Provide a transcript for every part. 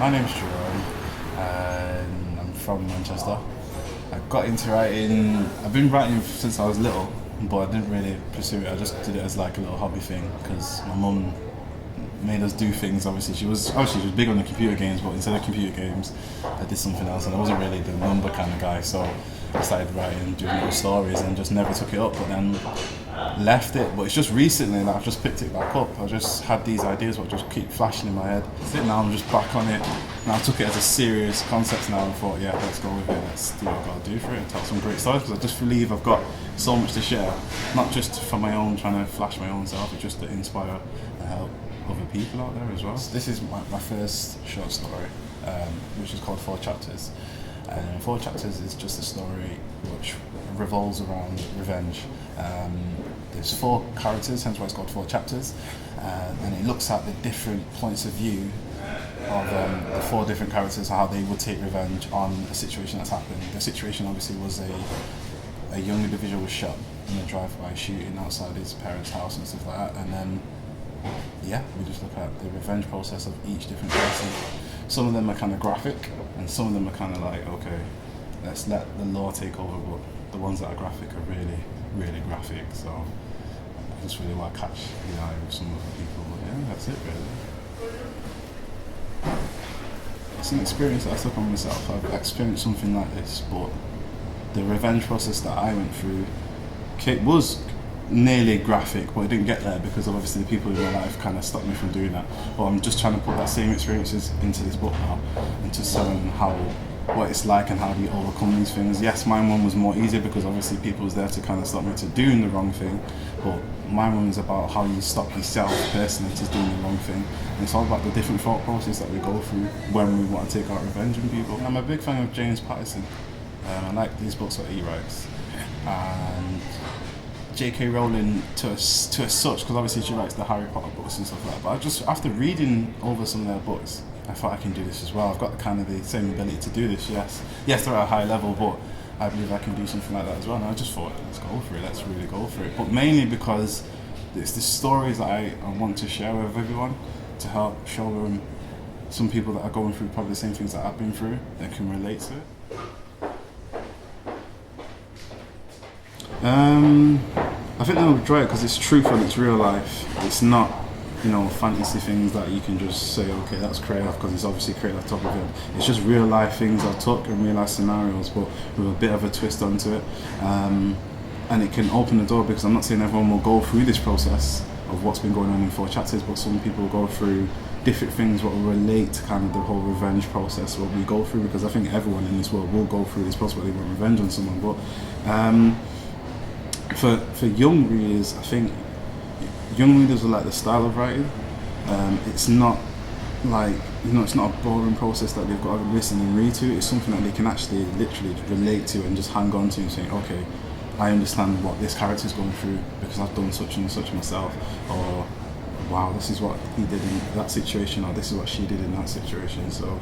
My name's Jerome, and I'm from Manchester. I got into writing. I've been writing since I was little, but I didn't really pursue it. I just did it as like a little hobby thing because my mum made us do things. Obviously, she was big on the computer games, but instead of computer games, I did something else, and I wasn't really the number kind of guy. So I started writing, doing little stories, and just never took it up. But then left it. But it's just recently that I've just picked it back up. I just had these ideas, what just keep flashing in my head. Now I'm just back on it. Now I took it as a serious concept now and thought, yeah, let's go with it. Let's do what I've got to do for it and tell some great stories because I just believe I've got so much to share, not just for my own, trying to flash my own self, but just to inspire and help other people out there as well. So this is my first short story, which is called 4 Chapters. And 4 Chapters is just a story which revolves around revenge. There's 4 characters, hence why it's called 4 Chapters, and it looks at the different points of view of the 4 different characters, how they would take revenge on a situation that's happened. The situation obviously was a young individual was shot in a drive-by shooting outside his parents' house and stuff like that, and then we just look at the revenge process of each different person. Some of them are kind of graphic, and some of them are kind of like, okay, let's let the law take over, but the ones that are graphic are really, really graphic, so that's really why I catch the eye of some of the people. But yeah, that's it really. It's an experience that I took on myself. I've experienced something like this, but the revenge process that I went through was nearly graphic, but I didn't get there because of obviously the people in my life kind of stopped me from doing that. But I'm just trying to put that same experiences into this book now, and to selling what it's like and how do you overcome these things. Yes, my one was more easier because obviously people was there to kind of stop me to doing the wrong thing, but my one is about how you stop yourself personally to doing the wrong thing. And it's all about the different thought process that we go through when we want to take out revenge on people. I'm a big fan of James Patterson. I like these books that he writes, and J.K. Rowling to a such, because obviously she writes the Harry Potter books and stuff like that. But I just, after reading over some of their books, I thought I can do this as well. I've got kind of the same ability to do this. Yes, they're at a high level, but I believe I can do something like that as well. And I just thought, let's go for it. Let's really go for it. But mainly because it's the stories that I want to share with everyone to help show them some people that are going through probably the same things that I've been through that can relate to it. I think they'll enjoy it because it's truthful, it's real life. It's not, fantasy things that you can just say, okay, that's creative because it's obviously creative off the top of it. It's just real life things I took and real life scenarios, but with a bit of a twist onto it. And it can open the door because I'm not saying everyone will go through this process of what's been going on in 4 chapters, but some people go through different things what will relate to kind of the whole revenge process what we go through, because I think everyone in this world will go through this process where they want revenge on someone. But for young readers, I think young readers will like the style of writing. It's not like, it's not a boring process that they've got to listen and read to. It's something that they can actually literally relate to and just hang on to and say, okay, I understand what this character is going through because I've done such and such myself, or wow, this is what he did in that situation, or this is what she did in that situation. So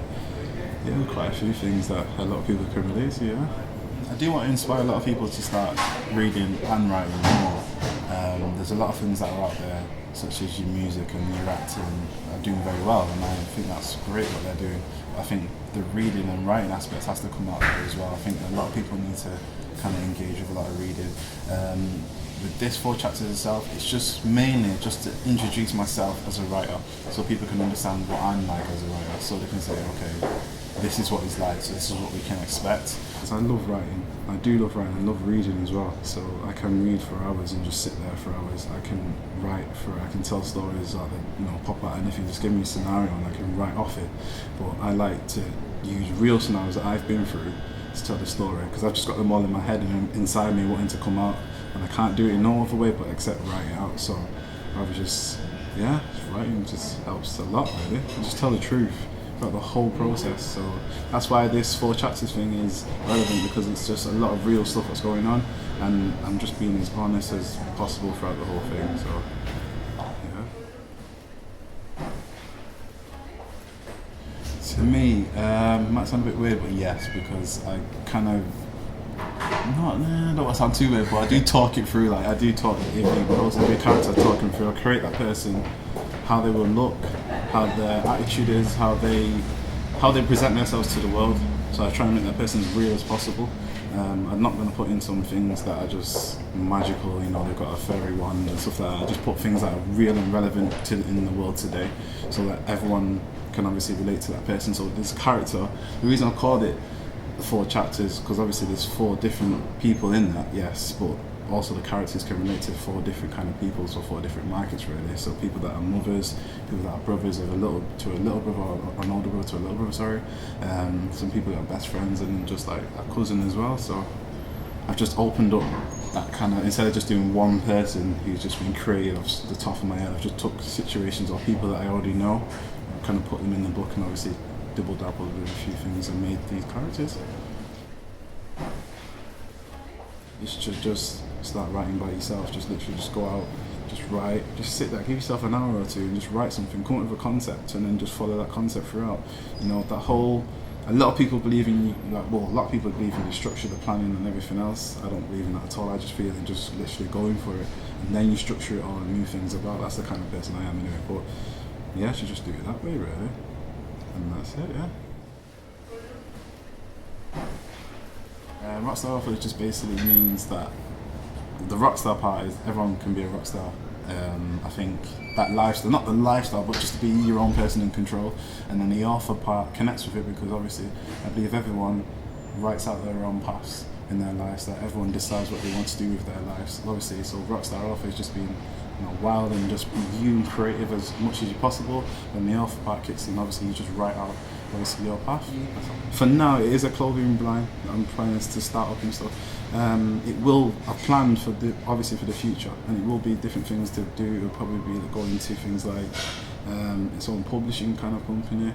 yeah, quite a few things that a lot of people can relate to, yeah. I do want to inspire a lot of people to start reading and writing more. There's a lot of things that are out there, such as your music and your acting, are doing very well, and I think that's great what they're doing. I think the reading and writing aspect has to come out there as well. I think a lot of people need to kind of engage with a lot of reading. With this 4 chapters itself, it's just mainly just to introduce myself as a writer, so people can understand what I'm like as a writer, so they can say, okay, this is what it's like, so this is what we can expect. So I love writing. I do love writing. I love reading as well. So I can read for hours and just sit there for hours. I can I can tell stories that pop out anything. Just give me a scenario and I can write off it. But I like to use real scenarios that I've been through to tell the story, because I've just got them all in my head and inside me wanting to come out, and I can't do it in no other way but except write it out. So I was just writing just helps a lot really. And just tell the truth about the whole process. So that's why this 4 chapters thing is relevant, because it's just a lot of real stuff that's going on, and I'm just being as honest as possible throughout the whole thing. So to me, might sound a bit weird, but yes, because I kind of I don't want to sound too weird, but I do talk it through. Like I do talk every character talking through. I create that person, how they will look, how their attitude is, how how they present themselves to the world. So I try and make that person as real as possible. I'm not going to put in some things that are just magical, you know, they've got a fairy wand and stuff like that. I just put things that are real and relevant in the world today, so that everyone can obviously relate to that person. So this character, the reason I called it 4 chapters, because obviously there's 4 different people in that, yes, but also the characters can relate to 4 different kind of people, so 4 different markets really. So people that are mothers, people that are brothers of a little brother, or an older brother to a little brother, sorry. Some people that are best friends, and just like a cousin as well. So I've just opened up that kind of, instead of just doing one person who's just been created off the top of my head, I've just took situations or people that I already know, and kind of put them in the book, and obviously double dabbled with a few things and made these characters. You should just start writing by yourself. Just literally just go out, just write, just sit there, give yourself an hour or two and just write something, come up with a concept, and then just follow that concept throughout. You know, that whole, a lot of people believe in, like, well, a lot of people believe in the structure, the planning and everything else. I don't believe in that at all. I just feel in just literally going for it, and then you structure it all and move things about. That's the kind of person I am anyway. But yeah, I should just do it that way really, and that's it. Yeah. Rockstar author just basically means that the rockstar part is everyone can be a rockstar. I think that lifestyle, not the lifestyle, but just to be your own person in control. And then the author part connects with it, because obviously I believe everyone writes out their own paths in their lives, that everyone decides what they want to do with their lives, obviously. So rockstar author is just being, you know, wild and just be you and creative as much as you possible. When the author part kicks in, obviously you just write out obviously your path. For now, it is a clothing line that I'm planning to start up and stuff. It will, I've planned for obviously for the future, and it will be different things to do. It'll probably be going into things like its own publishing kind of company,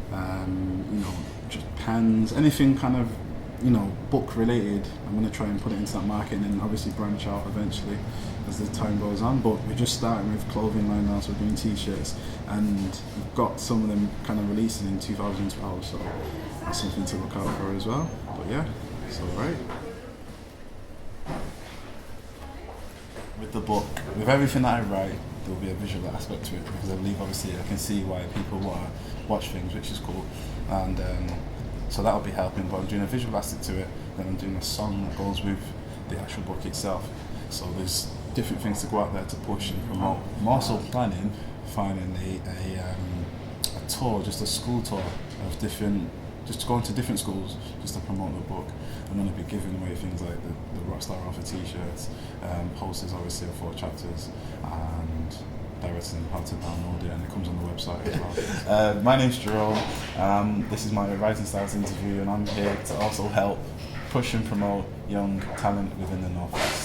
you know, just pens, anything kind of, you know, book related. I'm going to try and put it into that market, and then obviously branch out eventually as the time goes on. But we're just starting with clothing line now, so we're doing t-shirts, and we've got some of them kind of releasing in 2012, so that's something to look out for as well. But yeah, it's alright. With the book, with everything that I write, there'll be a visual aspect to it, because I believe obviously I can see why people want to watch things, which is cool, and so that'll be helping. But I'm doing a visual aspect to it, then I'm doing a song that goes with the actual book itself. So there's different things to go out there to push and promote. I'm also planning finding a tour, just a school tour of different, just going to different schools just to promote the book. I'm going to be giving away things like the RockStar Author t-shirts, posters obviously of 4 chapters, and directing how to download it, and it comes on the website as well. My name's Jerome. This is my Rising Stars interview, and I'm here to also help push and promote young talent within the Northwest.